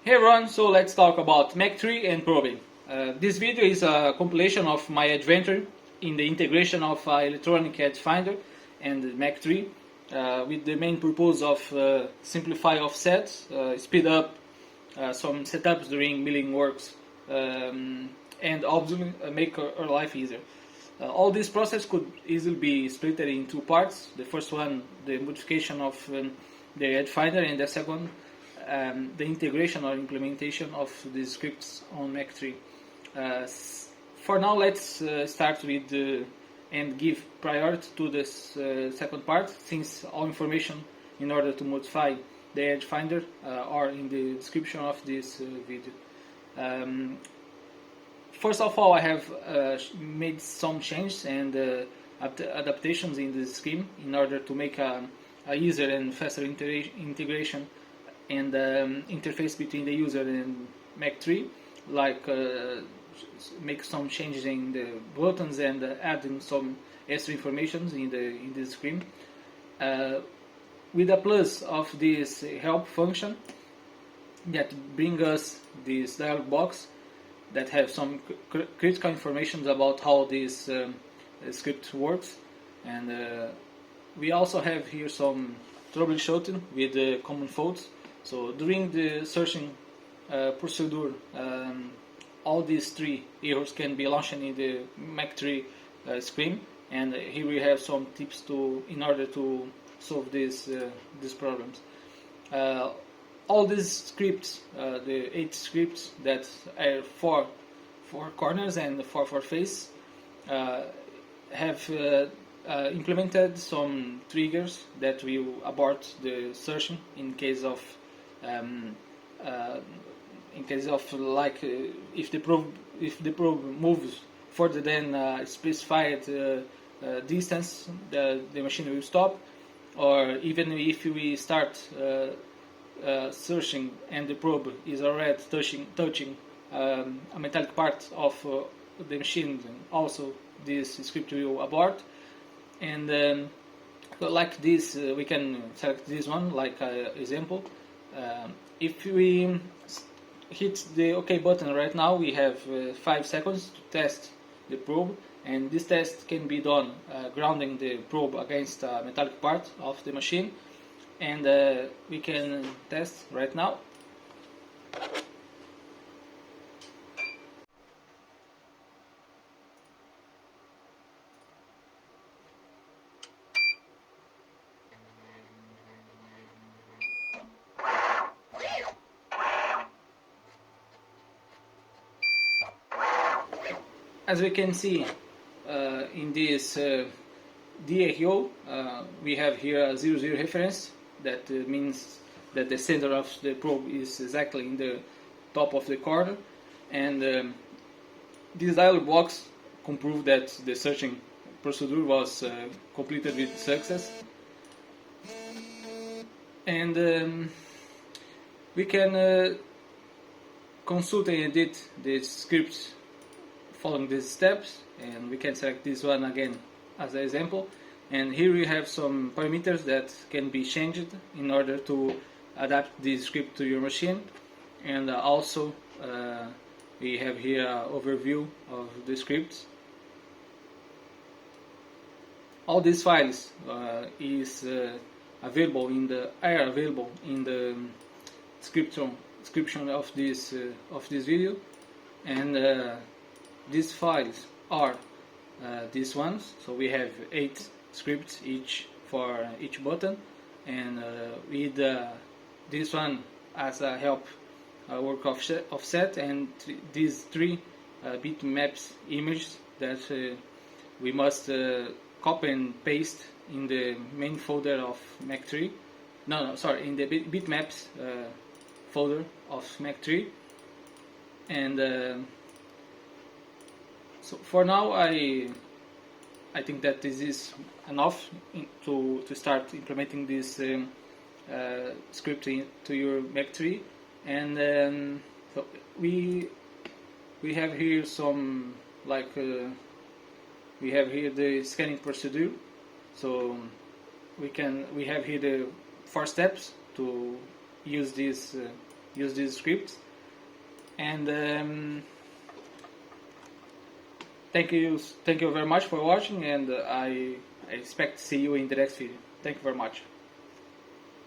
Hey everyone, so let's talk about Mach3 and probing. This video is a compilation of my adventure in the integration of electronic edge finder and Mach3 with the main purpose of simplify offset, speed up some setups during milling works, and obviously make our life easier. All this process could easily be split in two parts. The first one, the modification of the edge finder, and the second, the integration or implementation of the scripts on Mach3. For now, let's start with and give priority to this second part, since all information in order to modify the edge finder are in the description of this video. First of all, I have made some changes and adaptations in the scheme in order to make a easier and faster integration and interface between the user and Mach3, like make some changes in the buttons and adding some extra information in the screen. With a plus of this help function that bring us this dialog box that have some critical information about how this script works, and we also have here some troubleshooting with common faults. So during the searching procedure, all these three errors can be launched in the Mach3 screen, and here we have some tips in order to solve these problems. All these scripts, the 8 scripts that are four corners and four face, have implemented some triggers that will abort the searching in case of like if the probe moves further than specified distance, the machine will stop, or even if we start searching and the probe is already touching a metallic part of the machine, also this script will abort. And like this, we can select this one like example. If we hit the OK button right now, we have 5 seconds to test the probe, and this test can be done grounding the probe against a metallic part of the machine, and we can test right now. As we can see in this DAO, we have here a 00 reference. That means that the center of the probe is exactly in the top of the corner, and this dialog box can prove that the searching procedure was completed with success. And we can consult and edit the scripts following these steps, and we can select this one again as an example. And here we have some parameters that can be changed in order to adapt the script to your machine, and also we have here an overview of the scripts. All these files are available in the description of this video, and these files are these ones. So we have 8 scripts each for each button, and with this one as a help work offset, and these 3 bitmaps images that we must copy and paste in the main folder of Mach3. In the bitmaps folder of Mach3. And so for now, I think that this is enough to start implementing this script to your Mach3. And so we have here some we have here the scanning procedure. So we have here the 4 steps to use this use these scripts. And thank you very much for watching, and I expect to see you in the next video. Thank you very much.